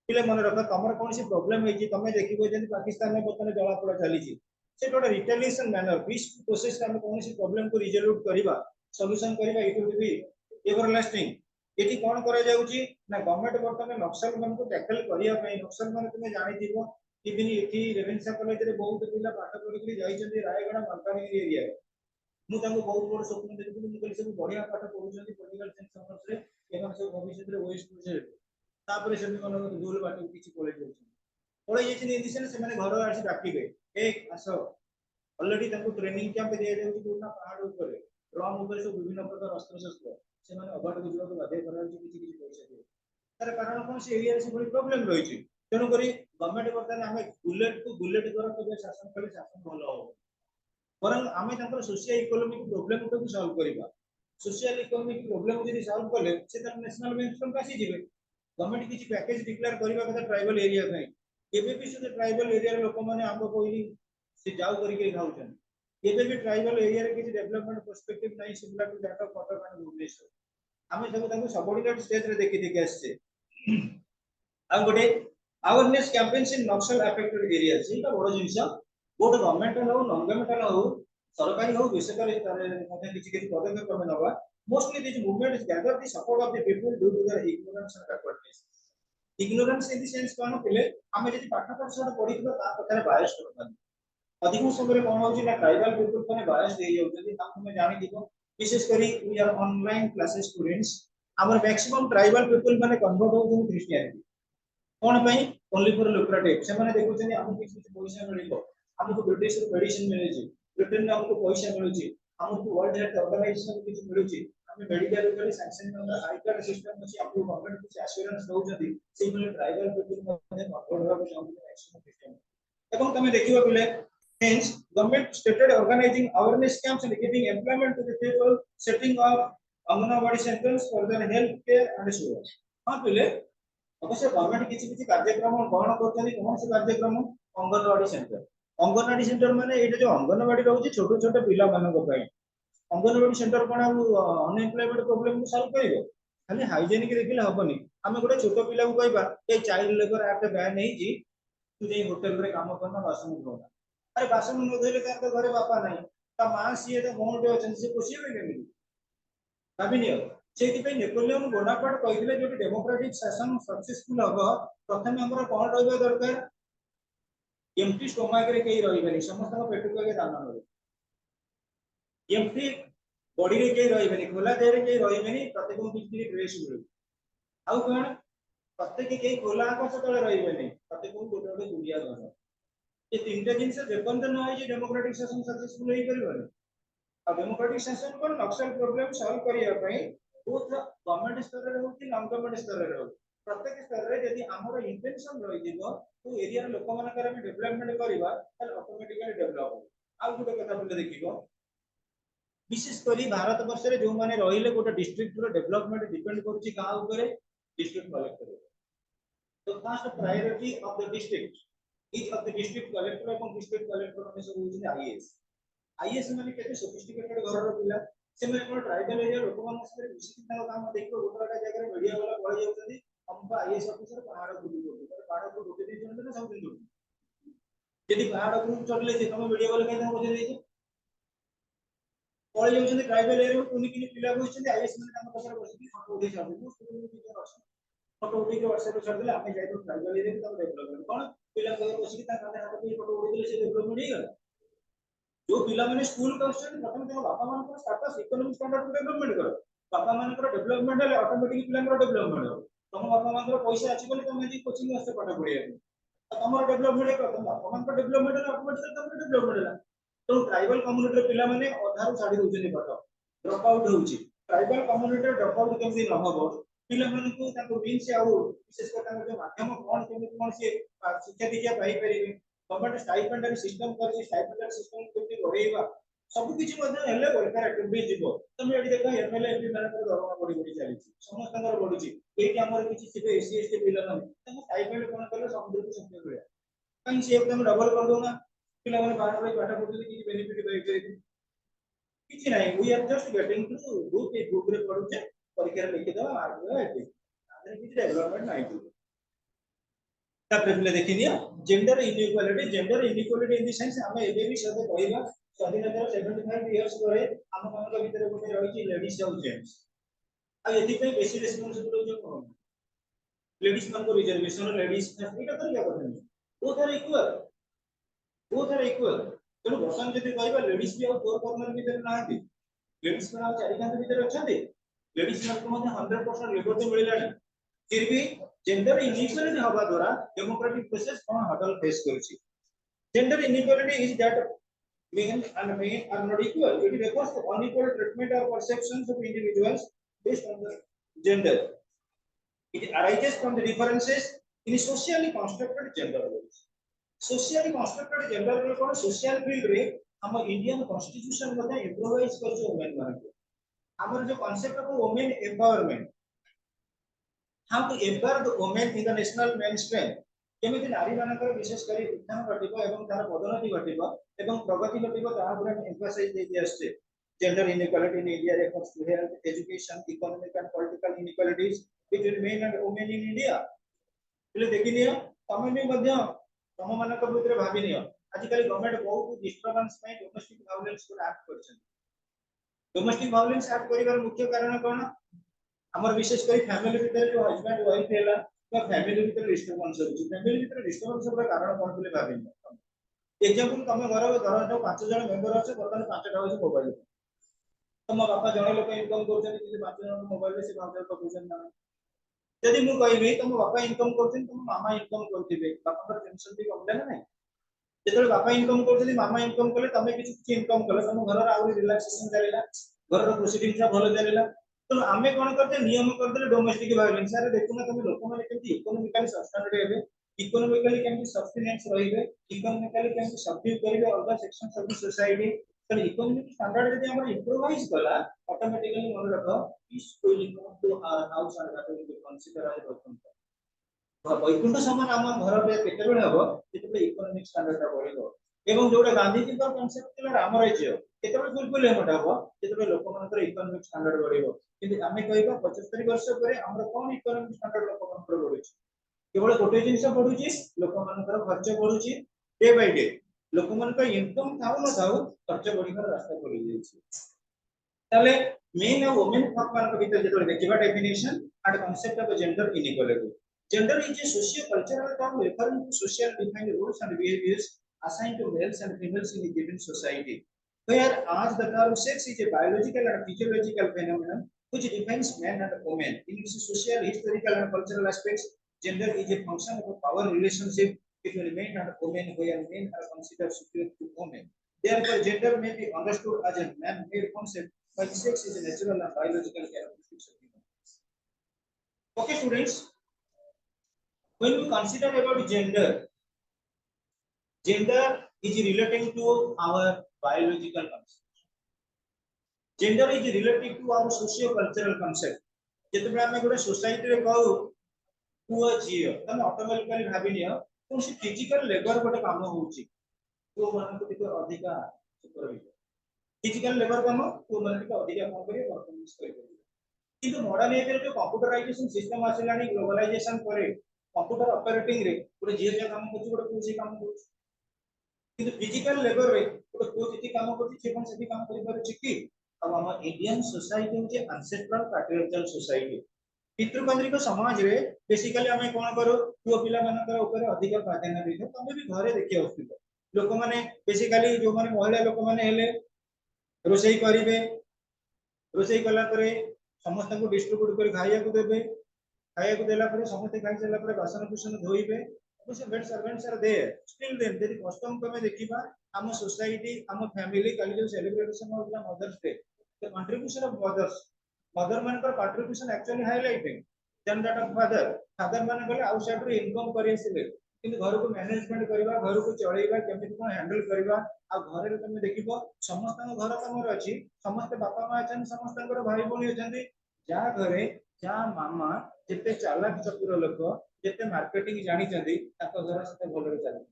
पिले मन रख तमर कोन सी प्रॉब्लम है कि तमे देखिबो जे पाकिस्तान में बतने जला पड़ा चली छी से गोटे रिटेलिएशन मैनर पीस प्रोसेस हम कोन सी प्रॉब्लम को रिजोल्व करबा सॉल्यूशन करबा इट विल बी एवरलास्टिंग एठी कोन करा जाउची ना गवर्नमेंट वर्तमान नक्सल मन को टैकल करिया पई नक्सल मन तुमे जानि दिबो इबिन एठी रेवेन्सा कॉलेज रे बहुत पिला पाठ पढि के जाइछन्ती रायगढ़ मालकानगिरी एरिया मु ताको बहुत बड़ स्वप्न देखिबो मु कहली सब बढ़िया पाठ पढुछन्ती पॉलिटिकल साइंस समर्स रे एमन सब भविष्य रे ओएस से तापर से मन दूर बाटे किछि कॉलेज होछि पळे जेछि इंडिशन से माने घर आसी डाकिबे एक आसो ऑलरेडी ताको ट्रेनिंग कैंप दिया जाउची पूर्ण पहाड़ ऊपर ड्रोन ऊपर सब विभिन्न प्रकार अस्त्र शस्त्र से माने अबाट को जीवा को बाध्य करा किछि किछि पैसा दे तार कारण कोन से एरिया से बड़ी प्रॉब्लम रही छी तेनु करी गवर्नमेंट वर्तमान हमें बुलेट द्वारा के शासन कले शासन भलो हो परन हमें तंत्र सोशल इकोनॉमिक प्रॉब्लम को सॉल्व करबा सोशल इकोनॉमिक प्रॉब्लम यदि सॉल्व करले से त नेशनल बेनिफिट कासी जिवे गवर्नमेंट किछि पैकेज डिक्लेयर करबा कथा ट्राइबल एरिया में केबे भी से ट्राइबल एरिया रे लोक माने हमको कोई से जाऊ करके खाउछन केबे भी ट्राइबल एरिया रे किसी डेवलपमेंट पर्सपेक्टिव नहीं similar to that of Cuttack and Bhubaneswar हमें सब ताको सबऑर्डिनेट स्टेज रे देखि देखि आछे आ गोटे awareness campaigns in Naxal affected area सेटा बड़ जिंस गोटे गवर्नमेंट हो नॉन गवर्नमेंटल हो सरकारी हो बेसरकारी तारे मध्ये किछि किछि पदक्षेप हम नबा mostly this movement is gather the support of the people due to their ignorance and backwardness ignorance in the sense कोन पिले हमें जदि पाठ पढ़ा पढ़िथिबा ता कथारे बायस करबा अधिक समय कौन होची ना ट्राइबल पीपल माने बायस दे जाउछथि ताको में जानि दिबो विशेष करी we are online classes students our maximum tribal people माने कन्वर्ट होउछन क्रिश्चियनिटी कोन पई ओनली फॉर लुक्रेटिव से माने देखुछन हमको किछि पैसा मिलिबो हमको ब्रिटिश मेडिसिन मिलुची ब्रिटेन में हमको पैसा मिलुची हमको वर्ल्ड हेल्थ ऑर्गेनाइजेशन किछि मिलुची हमें मेडिकल रे सैंक्शन में आई कार्ड सिस्टम अछि हमको गवर्नमेंट किछि एश्योरेंस दउछथि से माने ट्राइबल पीपल माने कन्वर्ट होबो चाहते मैक्सिमम क्रिश्चियन एवं तमे देखिबो बिले hence government started organizing awareness camps and giving employment to the people setting up anganwadi centres for their health care and so on हां पहले अवश्य गवर्नमेंट किछि किछि कार्यक्रम ग्रहण करछनी कोन से कार्यक्रम अंगनवाड़ी सेंटर माने एटा जो अंगनवाड़ी रहउची छोटो छोटो पिला मानको पई अंगनवाड़ी सेंटर कोन अनएम्प्लॉयमेंट प्रॉब्लम को सॉल्व करिवो खाली हाइजीनिक देखिले हबनी हमें गोटे छोटो पिला को कहबा a child labour act ban हेई जी तू जे होटल रे काम करना बासन धोना अरे बासन न धोले तार तो घरे बापा नहीं ता मां सीए तो मोंटे अछन से पोसिबे केमिति भाबिनियो सेति पे नेपोलियन बोनापार्ट कहिथिले जे डेमोक्रेटिक शासन सक्सेसफुल हबो प्रथम हमर कोन रहबा दरकार एम्प्टी स्टोमक रे केही रहिबेनी समस्त पेट को के दाना मिले एम्प्टी बॉडी रे केही रहिबेनी खोला देह रे केही रहिबेनी प्रत्येक को किछि ड्रेस मिले आउ कोन प्रत्येक केही खोला आकाश तळे रहिबेनी प्रत्येक को गोटे गोटे दुनिया घर ये तीनटा जिनस जेपन न होई जे डेमोक्रेटिक शासन सक्सेसफुल होई परिबो आ डेमोक्रेटिक शासन को नक्सल प्रॉब्लम सॉल्व करिया पई बोथ गवर्नमेंट स्तर रे हो कि नॉन गवर्नमेंट स्तर रे हो प्रत्येक स्तर रे यदि हमर इंटेंशन रहि दिबो तो एरिया रे लोक मन करे डेवलपमेंट करिबा त ऑटोमेटिकली डेवलप हो आ गुटे कथा बोले देखिबो विशेष करी भारत वर्ष रे जो माने रहिले गोटे डिस्ट्रिक्ट रो डेवलपमेंट डिपेंड करूची का ऊपर डिस्ट्रिक्ट कलेक्टर तो first priority of the district each of the district collector এবং district collector মানে সব হচ্ছে আইএস आईएएस माने केते सोफिस्टिकेटेड घर रो पिला से माने कोन ट्राइबल एरिया लोक मान से विशिष्ट काम देखो गोटा जगह रे मीडिया वाला पळै जाउछथि हम आईएएस ऑफिसर पहाड़ बुली को पहाड़ को गोटे दिन जण सब दिन यदि पहाड़ को चढ़ले जे तुम मीडिया वाला कहि हम बुझे देछि पळै जाउछथि ट्राइबल एरिया कोनी किनि पिला बसिछथि आईएएस माने काम पछरे बसिथि फोटो उठै छथि मो स्टूडेंट टीचर अछि फोटो उठै के व्हाट्सएप छाड़ देले आपण जाय तो ट्राइबल एरिया के तब डेवलपमेंट कोन पिला घर बसिक ता कांदे हाथ पे फोटो उठै देले से डेवलपमेंट हे गला जो पिला माने स्कूल का आछन प्रथम ते बापा मान को स्टेटस इकोनॉमिक स्टैंडर्ड को डेवलपमेंट करो बापा मान को डेवलपमेंट है ऑटोमेटिक पिला को डेवलपमेंट हो तुम बापा मान को पैसा अछि बोले तुम जी कोचिंग आसे पाठ पढिया तो तुम डेवलपमेंट है तुम बापा मान को डेवलपमेंट है ऑटोमेटिक तुम डेवलपमेंट है तो ट्राइबल कम्युनिटी रे पिला माने अधार छाडी दोछन पाठ ड्रॉप आउट होउची ट्राइबल कम्युनिटी ड्रॉप आउट केमि न होबो पिला मान को ताको मीन्स आउ विशेष कर ताको जो माध्यम कोन केमि कोन से शिक्षा दीक्षा पाई परिबे गवर्नमेंट स्टाइपेंड सिस्टम कर स्टाइपेंड सिस्टम केमि बढ़ेबा सब किछि मध्ये हेले वेलफेयर एक्टिविटी जीवो तमे एडी देखा एमएलए एमपी मानकर दरमा बढी बढी चलीछि समस्तकर बढुछि एठी हमर किछि सिबे एससी एसटी पिला माने तमे स्टाइपेंड कोन कले समुद्र को संख्या मिले काई से एकदम डबल कर दोना पिला माने बाहर रही पाठ पढुछि कि बेनिफिट पाई परिबे किछि नाही we are just getting to book रे पढुछे परीक्षा रे लिखि दवा मार्क दवा एठी आदर किछि डेवलपमेंट नाही तापर पिले देखि दिया gender inequality in the sense हम एबे भी सदे कहबा स्वाधीनता 75 इयर्स करे हम मान के भीतर गोटे रही लेडीज और जेंट्स आ एथि पे बेसी रिस्पांसिबिलिटी जो कोन लेडीज मान को रिजर्वेशन लेडीज एटा तो क्या करथि बोथ आर इक्वल तो बसन जति कहबा लेडीज भी और फोर कॉर्नर भीतर नाहंती लेडीज मान चारि कांत भीतर अछंती लेडीज मान को मध्ये 100% लेबर तो मिलिलानी फिर भी जेंडर इनइक्वालिटी हवा द्वारा डेमोक्रेटिक प्रोसेस कोन हडल फेस करछि gender inequality is that men are not equal. It refers to unequal treatment or perceptions of individuals based on the gender. It arises from the differences in socially constructed gender roles. Socially constructed gender role को social field रे हम Indian constitution मध्ये improvise करछो women मान को हमर जो concept of women empowerment how to empower the women in the national mainstream केमिति नारी मानकर विशेष करी उत्थान घटिबो एवं तार पदोन्नति घटिबो एवं प्रगति घटिबो ता पुरा एम्फसाइज दे आछे gender inequality in India refers to health, education, economic and political inequalities between men and women in India. એટલે देखि लियो तमे भी मध्य तम मानक भितर भाबी नियो आजिकल गवर्नमेंट बहुत डिस्टर्बेंस में डोमेस्टिक वायलेंस को एक्ट करछन डोमेस्टिक वायलेंस एक्ट करिवार मुख्य कारण कोन हमर विशेष करी फैमिली भितर जो हस्बैंड वाइफ हैला तो फैमिली भितर डिस्टर्बेंस होछि फैमिली भितर डिस्टर्बेंस होबा कारण कोन बोले भाबी नियो एग्जांपल तमे घर धर जो 5 जन मेंबर अछि बर्तन 5 टा होछि मोबाइल तम बापा जणे लोक इनकम करछन कि 5 जन मोबाइल से भाव कर पूछन ना यदि मु कहबी तुम बापा इनकम करछन तुम मामा इनकम करथिबे बापा पर टेंशन भी कम ना नहीं जेतले बापा इनकम करछन मामा इनकम करले तमे किछि इनकम करले तुम घर आउरी रिलैक्सेशन चलेला घर रो प्रोसीडिंग भलो चलेला तो आमे कोन करते नियम करते डोमेस्टिक वायलेंस अरे देखुना तुम लोक माने केमति इकोनॉमिकली सस्टेनेबल हेबे इकोनॉमिकली केमति सस्टेनेंस रहिबे इकोनॉमिकली केमति सबड्यू करिवे all the sections of the society तो इकोनॉमिक स्टैंडर्ड यदि हम इंप्रूवाइज कला ऑटोमेटिकली मन रखो is will come to our house and that will be consider as Vaikuntha Vaikuntha समान हम घर पे केते बेले हबो जेते इकोनॉमिक स्टैंडर्ड बढ़िबो एवं जोडे गांधी जी का कांसेप्ट थिला राम राज्य केते बेले फुलफिल हेमटा हबो जेते बेले लोक मानकर इकोनॉमिक स्टैंडर्ड बढ़िबो किंतु आमे कहबा 75 वर्ष परे हमर कोन इकोनॉमिक स्टैंडर्ड लोक मानकर बढ़ुची केवल गोटे जिंस बढ़ुची लोक मानकर खर्च बढ़ुची डे बाय डे लोक मानकर इनकम थाउ न थाउ खर्च बढ़िकर रास्ता खोली जायछि ताले मेन और वुमेन फक मानक भीतर जेतो देखिबा definition and concept of gender inequality gender is a socio-cultural term referring to social defined roles and behaviors assigned to males and females in a given society where as the term sex is a biological and physiological phenomenon which defines men and women in its social historical and cultural aspects gender is a function of a power relationship between men and women where men are considered superior to women therefore gender may be understood as a man-made concept while sex is a natural and biological characteristic of human okay students when we consider about gender is relating to our biological concept gender is related to our socio cultural concept जेते बे हमें गोटे society रे कहू पुओ जियो तमे automatically भाबी neo तो से फिजिकल लेबर गोटे काम होउची पुओ मन को टिके अधिका सुपरवाइजर फिजिकल लेबर काम पुओ मन टिके अधिका काम करियो परफॉर्मेंस करियो किंतु मॉडर्न एज रे जो कंप्यूटराइजेशन सिस्टम आसिलानी ग्लोबलाइजेशन करे कंप्यूटर ऑपरेटिंग रे गोटे जे काम करछि गोटे पुओ से काम करछि किंतु फिजिकल लेबर रे गोटे पुओ जेति काम करछि से कोन सेति काम करि परछि कि अब हम इंडियन सोसाइटी जे एंसेस्ट्रल पैट्रियार्कल सोसाइटी पितृकेंद्रिक समाज रे बेसिकली हमें कोन करू पुओ पिला मानकर ऊपर अधिक प्राधान्य देथो तमे भी घरे देखि आउथिबो लोक माने बेसिकली जो माने महिला लोक माने हेले रोसई करिवे रोसई कला परे समस्त को डिस्ट्रीब्यूट कर खाइया को देबे खाइया को देला परे समस्त खाइ चला परे बासन कुसन धोइबे कुछ maid servants are there still then their custom को देखिबा हम सोसाइटी हम फैमिली कल जो celebration of the Mother's Day the contribution of mother मान का contribution actually highlighting then that of father मान गले आउटसाइड रे इनकम करि आसिले किंतु घर को मैनेजमेंट करबा घर को चलेबा केमिति कोन हैंडल करबा आ घर रे तुम देखिबो समस्त घर तमर अछि समस्त बापा मां अछन समस्त भाई बणी अछन जा घरे जा मामा जेते चालाक चतुर लोक जेते मार्केटिंग जानि चंदी ताको घर सते भलो रे चले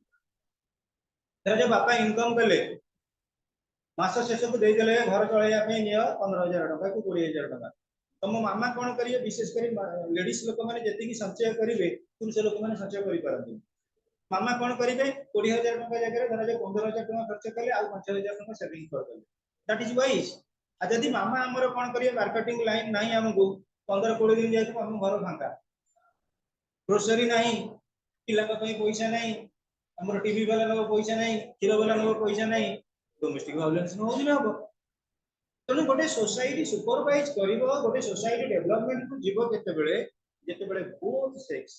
तेरे जो बापा इनकम कले मास शेष को दे देले घर चलैया पे नियो 15000 टका को 20000 टका तम मामा कोन करिए विशेष करी लेडीज लोक माने जेति की संचय करिवे पुरुष लोक माने संचय करि परंती मामा कोन करिवे 20000 टका जगह धरा जे 15000 टका खर्च कले आ 5000 टका सेविंग कर देले दैट इज वाइज आ जदी मामा हमर कोन करिए मार्केटिंग लाइन नाही हमकु 15-20 दिन जाय हम घर फांका ग्रोसरी नाही पिला का पैसा नाही हमर टीवी वाला नो पैसा नाही खीरो वाला नो पैसा नाही डोमेस्टिक वायलेंस नो होजी ना हो तने गोटे सोसाइटी सुपरवाइज करिवो गोटे सोसाइटी डेवलपमेंट को जीवो जेते बेले बोथ सेक्स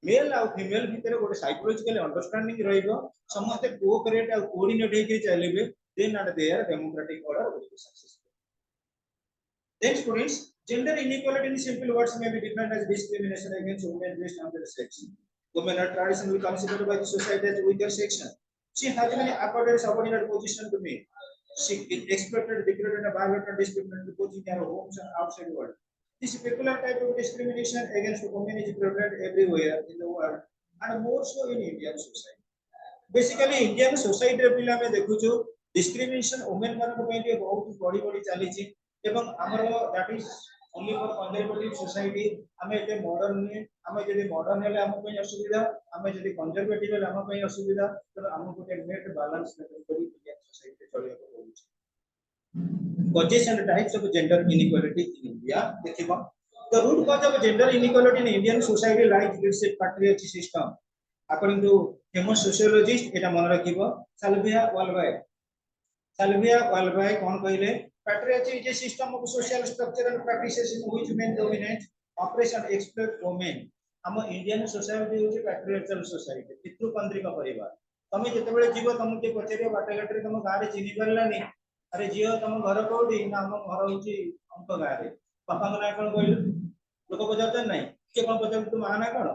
मेल आ फीमेल भितर गोटे साइकोलॉजिकल अंडरस्टैंडिंग रहिबो समस्त कोऑपरेट आ कोऑर्डिनेट हेकि चलेबे then at their democratic order will be successful then students gender inequality in simple words may be defined as discrimination against women based on their sex women are traditionally considered by the society as weaker section she has been accorded subordinate position to me she is expected degraded and violated and discriminated both in their homes and outside world this particular type of discrimination against women is prevalent everywhere in the world and more so in Indian society. Basically Indian society रे पिला में देखुछु discrimination women मान को पे बहुत बड़ी बड़ी चली छी एवं हमर that is only for conservative society हमें एते मॉडर्न नहीं हमें यदि मॉडर्न हेले हम पे असुविधा हमें यदि कंजर्वेटिव हेले हम पे असुविधा तो हमको एक नेट बैलेंस मेंटेन करी इंडियन सोसाइटी चलिया को causes and types of gender inequality in India देखिबा the root cause of gender inequality in Indian society lies with its patriarchy system according to famous sociologist eta मन रखिबो Salvia Walby कौन कहले patriarchy is a system of social structure and practices in which men dominate oppress and exploit women हम Indian society होची patriarchal society पितृकेंद्रिक परिवार तमे जते बेले जीव तमके पचरियो बाटे घाटे तम गारे चिनी परलानी अरे जियो तम घर कोडी ना हम घर होची अंक गारे पापा को ना कोन कहल लोक पचारते नहीं के कोन पचार तू माना कोन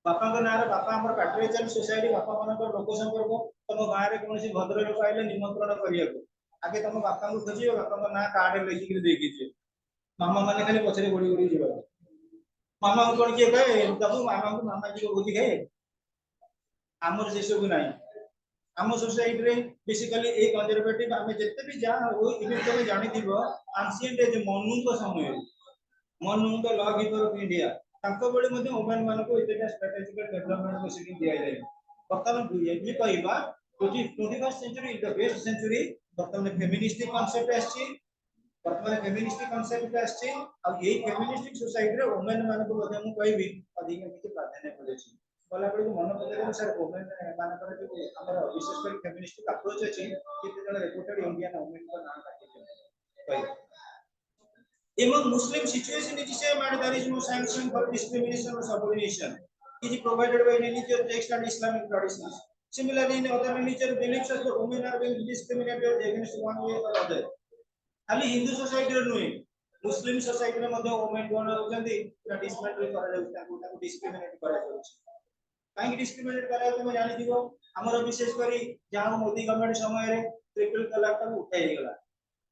बापा को नारे बापा हमर पैट्रियार्कल सोसाइटी बापा मन को लोक संपर्क तम गारे कोनसी भद्र लोक आइले निमंत्रण करिया को आगे तम बापा को खोजियो बापा को ना कार्ड लेखि के देखि जे मामा माने खाली पछरे गोडी गोडी जीवा मामा को कोन के कहे तब मामा को मामा जी को बुझी गए हमर से सब नहीं हम सोसाइटी रे बेसिकली ए कंजर्वेटिव हमें जत्ते भी जा हो इबे तमे जानि दिबो एंशिएंट एज मनु को समय Manu the law giver of India तांको बळे मध्ये वुमेन मान को इतेटा स्ट्रेटेजिकल डेवलपमेंट को सेटिंग दिया जाय वर्तमान ये कहबा 21st century is the best century वर्तमान फेमिनिस्टिक कांसेप्ट आछि वर्तमान फेमिनिस्टिक कांसेप्ट आछि आ ये फेमिनिस्टिक सोसाइटी रे वुमेन मान को मध्ये हम कहबी अधिक किछि प्राधान्य पड़ेछि बोला बळे मन पदे सर वुमेन मान पर जो हमर विशेष कर फेमिनिस्टिक अप्रोच अछि किते जण रिपोर्टेड इंडियन वुमेन को नाम काटि कहै among Muslim situation it is same and there is no sanction for discrimination or subordination. It is provided by religious text and Islamic traditions. Similarly, in other religious beliefs, the women are being discriminated against one way or other. खाली Hindu society रे नुहे मुस्लिम society रे मध्ये women कोन होचंदी discriminate करा जाउछ ताको discriminate करा जाउछ काहे discriminate करा जाउछ हम जानि दिबो हमर विशेष करी जहां मोदी गवर्नमेंट समय रे ट्रिपल तलाक को उठाई गेला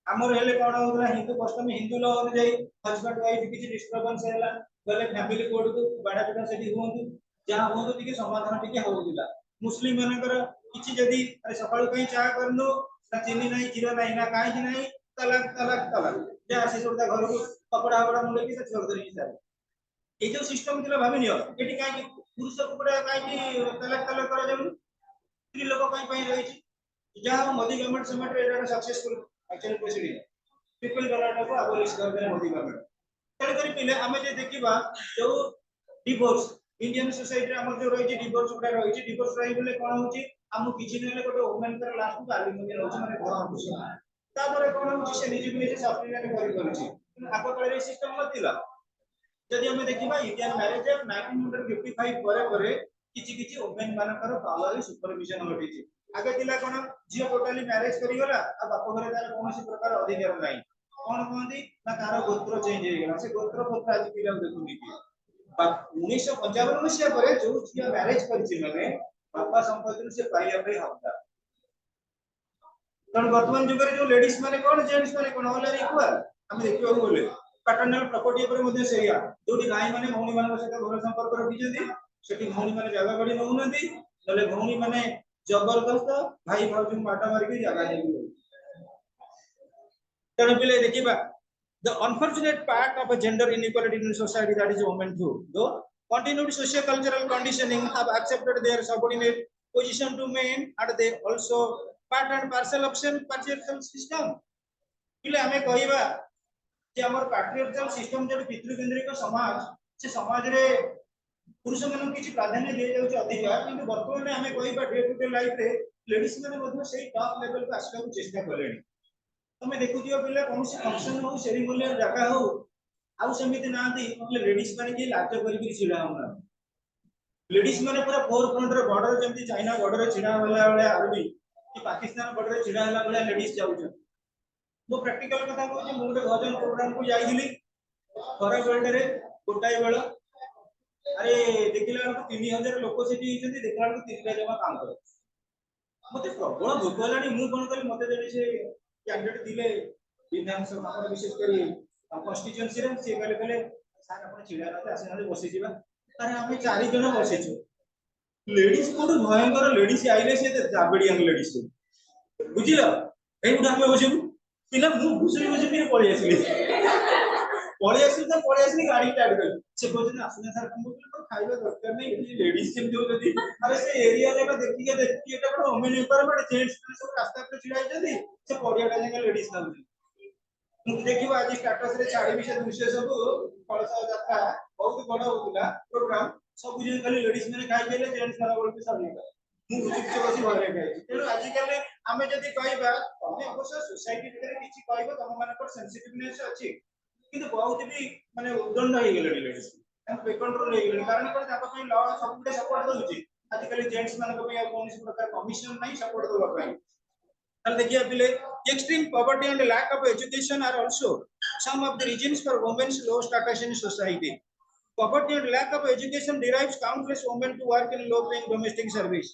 हमर हेले कोन होतला हिंदू कस्टम हिंदू लॉ अनुसार हस्बैंड वाइफ किछि डिस्टर्बेंस हैला गले फैमिली कोड को बाडा पिटा सेठी होंतु जहां होंतु टिके समाधान टिके होउदिला मुस्लिम मानकर किछि जदी अरे सकाळु कहीं चाह करनो ना चीनी नहीं जीरा नहीं ना काहे कि नहीं तलाक तलाक तलाक जे आसी सोडा घर को कपड़ा कपड़ा मुले कि छोड़ दे हिसाब ए जो सिस्टम दिला भाबी नियो एटी काहे कि पुरुष कपड़ा काहे कि तलाक तलाक करा जाउ स्त्री लोक काहे पई रही छि जहां मोदी गवर्नमेंट समय रे एटा सक्सेसफुल एक्चुअली प्रोसीडिंग पीपल गलाटा को अबोलिश कर दे मोदी गवर्नमेंट तले करी पिले हमें जे देखिबा जो डिवोर्स इंडियन सोसाइटी हम जो रही छि डिवोर्स उडा रही छि डिवोर्स रही बोले कोन होछि हम किछि नेले गोटे वुमेन कर लास्ट को आली मने रहछि माने घर खुशी ता पर कोन होछि से निजे निजे सप्लीमेंट करि करछि आको कले सिस्टम नथिला जदि हम देखिबा इंडियन मैरिज एक्ट 1955 परे किछि किछि वुमेन मानकर पावर सुपरविजन होछि आगे दिला कोन जियो टोटली मैरिज करी गला आ बाप घरे तार कोनसी प्रकार अधिकार नाही कोन कहंदी ना तार गोत्र चेंज हे गेला से गोत्र पत्र आज पिला देखुनी कि 1955 मसिया परे जो जियो मैरिज करछि माने बापा संपत्ति से पाइया पे हकदार कारण वर्तमान जुग रे जो लेडीज माने कोन जेंट्स माने कोन ऑल आर इक्वल हम देखियो बोले पैटर्नल प्रॉपर्टी पर मध्ये सेया जोडी गाय माने भौणी माने सहित घर संपर्क रखिजंदी सेठी भौणी माने जागा गडी नउनंदी तले भौणी माने जबरदस्त भाई भाउजी माटा मार के जागा दे तने पिले देखिबा the unfortunate part of a gender inequality in society that is women too though continued socio cultural conditioning have accepted their subordinate position to men and they also part and parcel of same patriarchal system पिले हमें कहिबा जे हमर patriarchal system जे पितृ केंद्रिक समाज से समाज रे पुरुष मन किछि प्राधान्य दे जाउछ अधिकार किंतु वर्तमान में हमें कहिबा डे टू डे लाइफ रे लेडीज माने मध्ये सेही टॉप लेवल पे आसला को चेष्टा करेनी तमे देखुथियो पिले कोनसी फंक्शन हो सेरेमोनी जगह हो आउ समिति नांती लेडीज माने के लाज करी कि छिडा होना लेडीज माने पूरा फोर फ्रंट रे बॉर्डर जेंति चाइना बॉर्डर रे छिडा होला वाले आर्मी कि पाकिस्तान बॉर्डर रे छिडा होला वाले लेडीज जाउछ मो प्रैक्टिकल कथा कहू जे मो भजन प्रोग्राम को जाईली खरा बेल्ट रे गोटाई बेला अरे देखिला 3000 लोक सेठी हिचंती देखला 3टा जमा काम करे मते प्रबल भूख हलानी मु कोन कली मते देली से कैंडिडेट दिले विधानसभा पर विशेष करी कॉन्स्टिट्यूएंसी रे से कहले सर आपण छिडा रहते आसे बसी जीवा अरे हम चारि जन बसिछु लेडीज कोड भयंकर लेडीज आइले से जाबेडियन लेडीज बुझिल एई गुडा हम बसिबु पिला मु घुसरी घुसरी पळि आसिली पळि आसिली गाड़ी स्टार्ट कर से कहते आसने सर हम बोले खाइबा दरकार नहीं लेडीज केम जो जदी अरे से एरिया रे देखी एटा बड़ ओमेन एम्पावरमेंट जेंट्स सब रास्ता पे छिड़ाई जदी से पड़ियाटा जंगे लेडीज ना देखिबा आज स्टेटस रे छाड़ी से दृश्य सब कलसा जात्रा बहुत बड़ होतिला प्रोग्राम सब दिन खाली लेडीज माने खाइ गेले जेंट्स माने बोलते सामने मु चुप बसी घरे खाइ तेनु आज काले आमे जदी कहबा तमे अवश्य सोसाइटी भितर किछि कहबो तम मानकर सेंसिटिवनेस अछि किंतु बहुत भी माने उद्दंड हो गेले लेडीज हम पे कंट्रोल हो गेले कारण कोन ताका पई लॉ सब गुडे सपोर्ट दउची आज काले जेंट्स मानक पई कोन प्रकार कमिशन नहीं सपोर्ट दवा पई and देखिए पिले extreme poverty and lack of education are also some of the reasons for women's low status in society. Poverty and lack of education derives countless women to work in low-paying domestic service.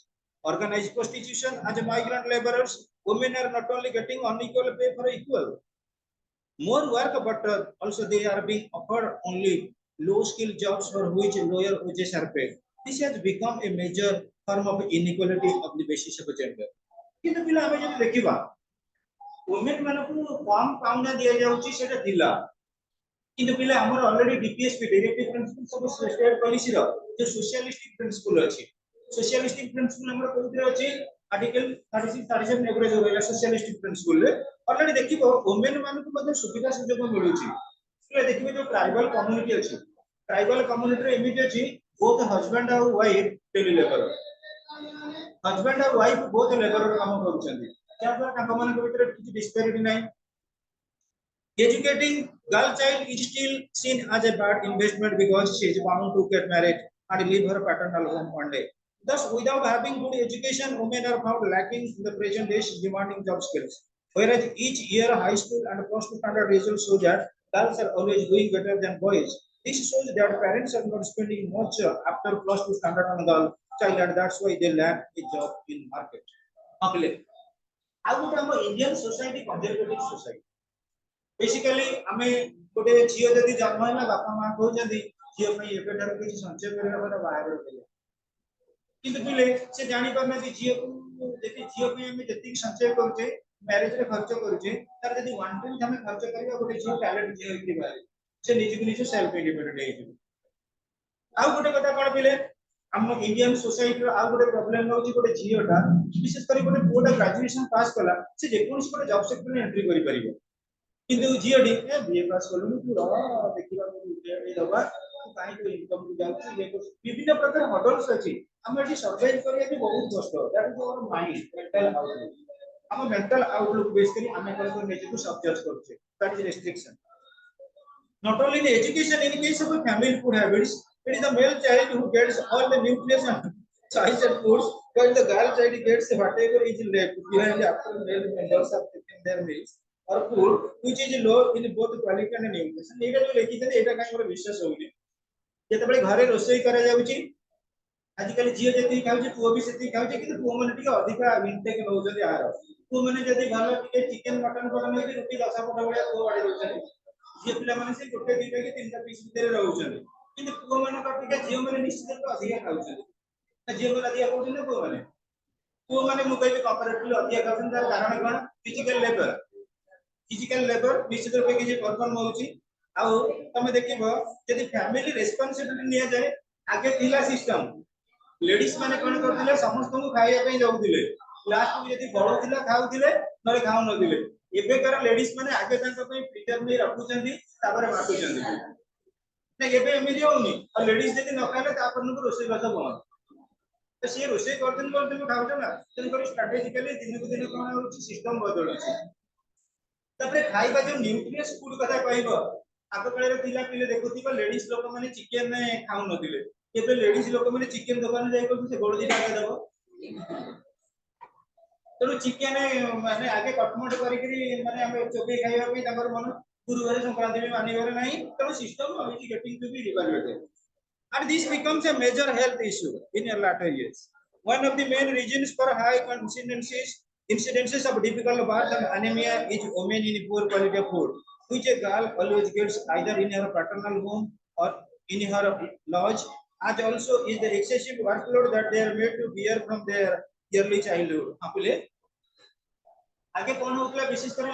Organized prostitution as migrant laborers, women are not only getting unequal pay for equal more work, but also they are being offered only low-skilled jobs for which lower wages are paid. This has become a major form of inequality of the basis of gender. किंतु पिला हमें जब देखिबा women मानकु कम पाउना दिया जाउची सेटा दिला किंतु पिला हमर ऑलरेडी डीपीएसपी डायरेक्टिव प्रिंसिपल सब स्टेट पॉलिसी रो जो सोशलिस्टिक प्रिंसिपल अछि सोशलिस्टिक प्रिंसिपल हमर कोउतरे अछि आर्टिकल 36 37 नेबरे जो रहला सोशलिस्टिक प्रिंसिपल रे ऑलरेडी देखिबो वुमेन मानकु मध्ये सुविधा सुयोग मिलुची से देखिबो जो ट्राइबल कम्युनिटी अछि ट्राइबल कम्युनिटी रे एमिति अछि बोथ हस्बैंड और वाइफ टेली लेबर हस्बैंड और वाइफ बोथ लेबर काम करूछन्ती क्या ताका मन के भीतर किछि डिस्पैरिटी नै educating girl child is still seen as a bad investment because she is bound to get married and leave her paternal home one day thus without having good education women are found lacking in the present days demanding job skills whereas each year high school and post standard results show that girls are always doing better than boys this shows that parents are not spending much after plus 2 standard on girl child and that's why they lack a job in market okay आ गोटे हम Indian society conservative society basically हमें गोटे झियो जदी जन्म हैला बापा मां कहउछन्ती झियो पई एबे ठार किछि संचय करला पर बाहर होइला किंतु पिले से जानि परना कि झियो को जति झियो पई हमें जति संचय करूछे मैरिज रे खर्च करूछे तार जदी वन टाइम हमें खर्च करबा गोटे झियो टैलेंट झियो इकरी बारे से निज को निज सेल्फ इंडिपेंडेंट हे जिवो आ गोटे कथा कोन पिले हम इंडियन सोसाइटी रो आ गोटे प्रॉब्लम होची गोटे झियोटा विशेष करी गोटे पुओटा ग्रेजुएशन पास कला से जे कोनसी गोटे जॉब सेक्टर में एंट्री करि परिबो किंतु झियोडी ए बीए पास कलु तू र देखिबा को ए दबा तू काहे तो इनकम को जाउची जे को विभिन्न प्रकार मॉडल्स अछि हम एठी सर्वाइव करिया भी बहुत कष्ट that is our mind mental outlook हम मेंटल आउटलुक बेस करी हमें को नेचर को सब्जेक्ट करछे that is restriction not only in education in case of family food habits it is the male child who gets all the nutrition choice and foods while the girl child gets whatever is left behind after male members are taking their meals or food which is low in both quality and nutrition एटा जो लेखि छथि एटा काई मोर विश्वास होउनी जेते बळे घरे रोसई करा जाउची आजिकल झियो जति खाउची पुओ भी सेति खाउची कि पुओ माने टिके अधिका इनटेक नउजली आहार पुओ माने जति घर टिके चिकन मटन कोन नै रोटी 10 पट बळे पुओ बाडी दउछथि झियो पिला माने से गोटे दिटा कि तीनटा पीस भितर रहउछथि किंतु पुओ माने टिके झियो माने निश्चित तो अधिका खाउछथि ना झियो माने अधिका खाउछथि ना पुओ माने मु कहबे कंपैरेटिवली अधिका खाउछथि तार कारण कोन फिजिकल लेबर निश्चित रूप से जे परफॉर्म होउची आ तमे देखिबो यदि फैमिली रिस्पांसिबिलिटी निया जाय आगे थिला सिस्टम लेडीज माने कोन करथिले समस्त को खाइया पे जाउथिले लास्ट में यदि बड़ो थिला खाउथिले नले खाउ नथिले एबे कर लेडीज माने आगे तांका पे फ्रीडम नै रखुचंदी तापर माटुचंदी ना एबे एमिति होउनी आ लेडीज यदि न खाले तापर नको रोसई बासा बन तो से रोसई करथिन बोल तुम खाउछ ना तेन कर स्ट्रेटेजिकली दिन को दिन कोन होउची सिस्टम बदलुची तापर खाइबा जो न्यूट्रिएंट्स फूड कथा कहबो आगो काले रे थिला पिले देखुथिबा लेडीज लोक माने चिकन नै खाउ नथिले एबे लेडीज लोक माने चिकन दुकान जाय को से गोड़ दिटा देबो तो चिकन माने आगे कटमट करी माने हम चोबे खाइबा पे तंगर मन गुरुवार संक्रांति में मानिबार नहीं तो system is getting to be revaluated and this becomes a major health issue in your latter years one of the main reasons for high incidences of difficult birth and anemia is women in poor quality of food which a girl always gets either in her paternal home or in her lodge as also is the excessive workload that they are made to bear from their early childhood. हाँ बोले आगे कौन होगा विशेष कर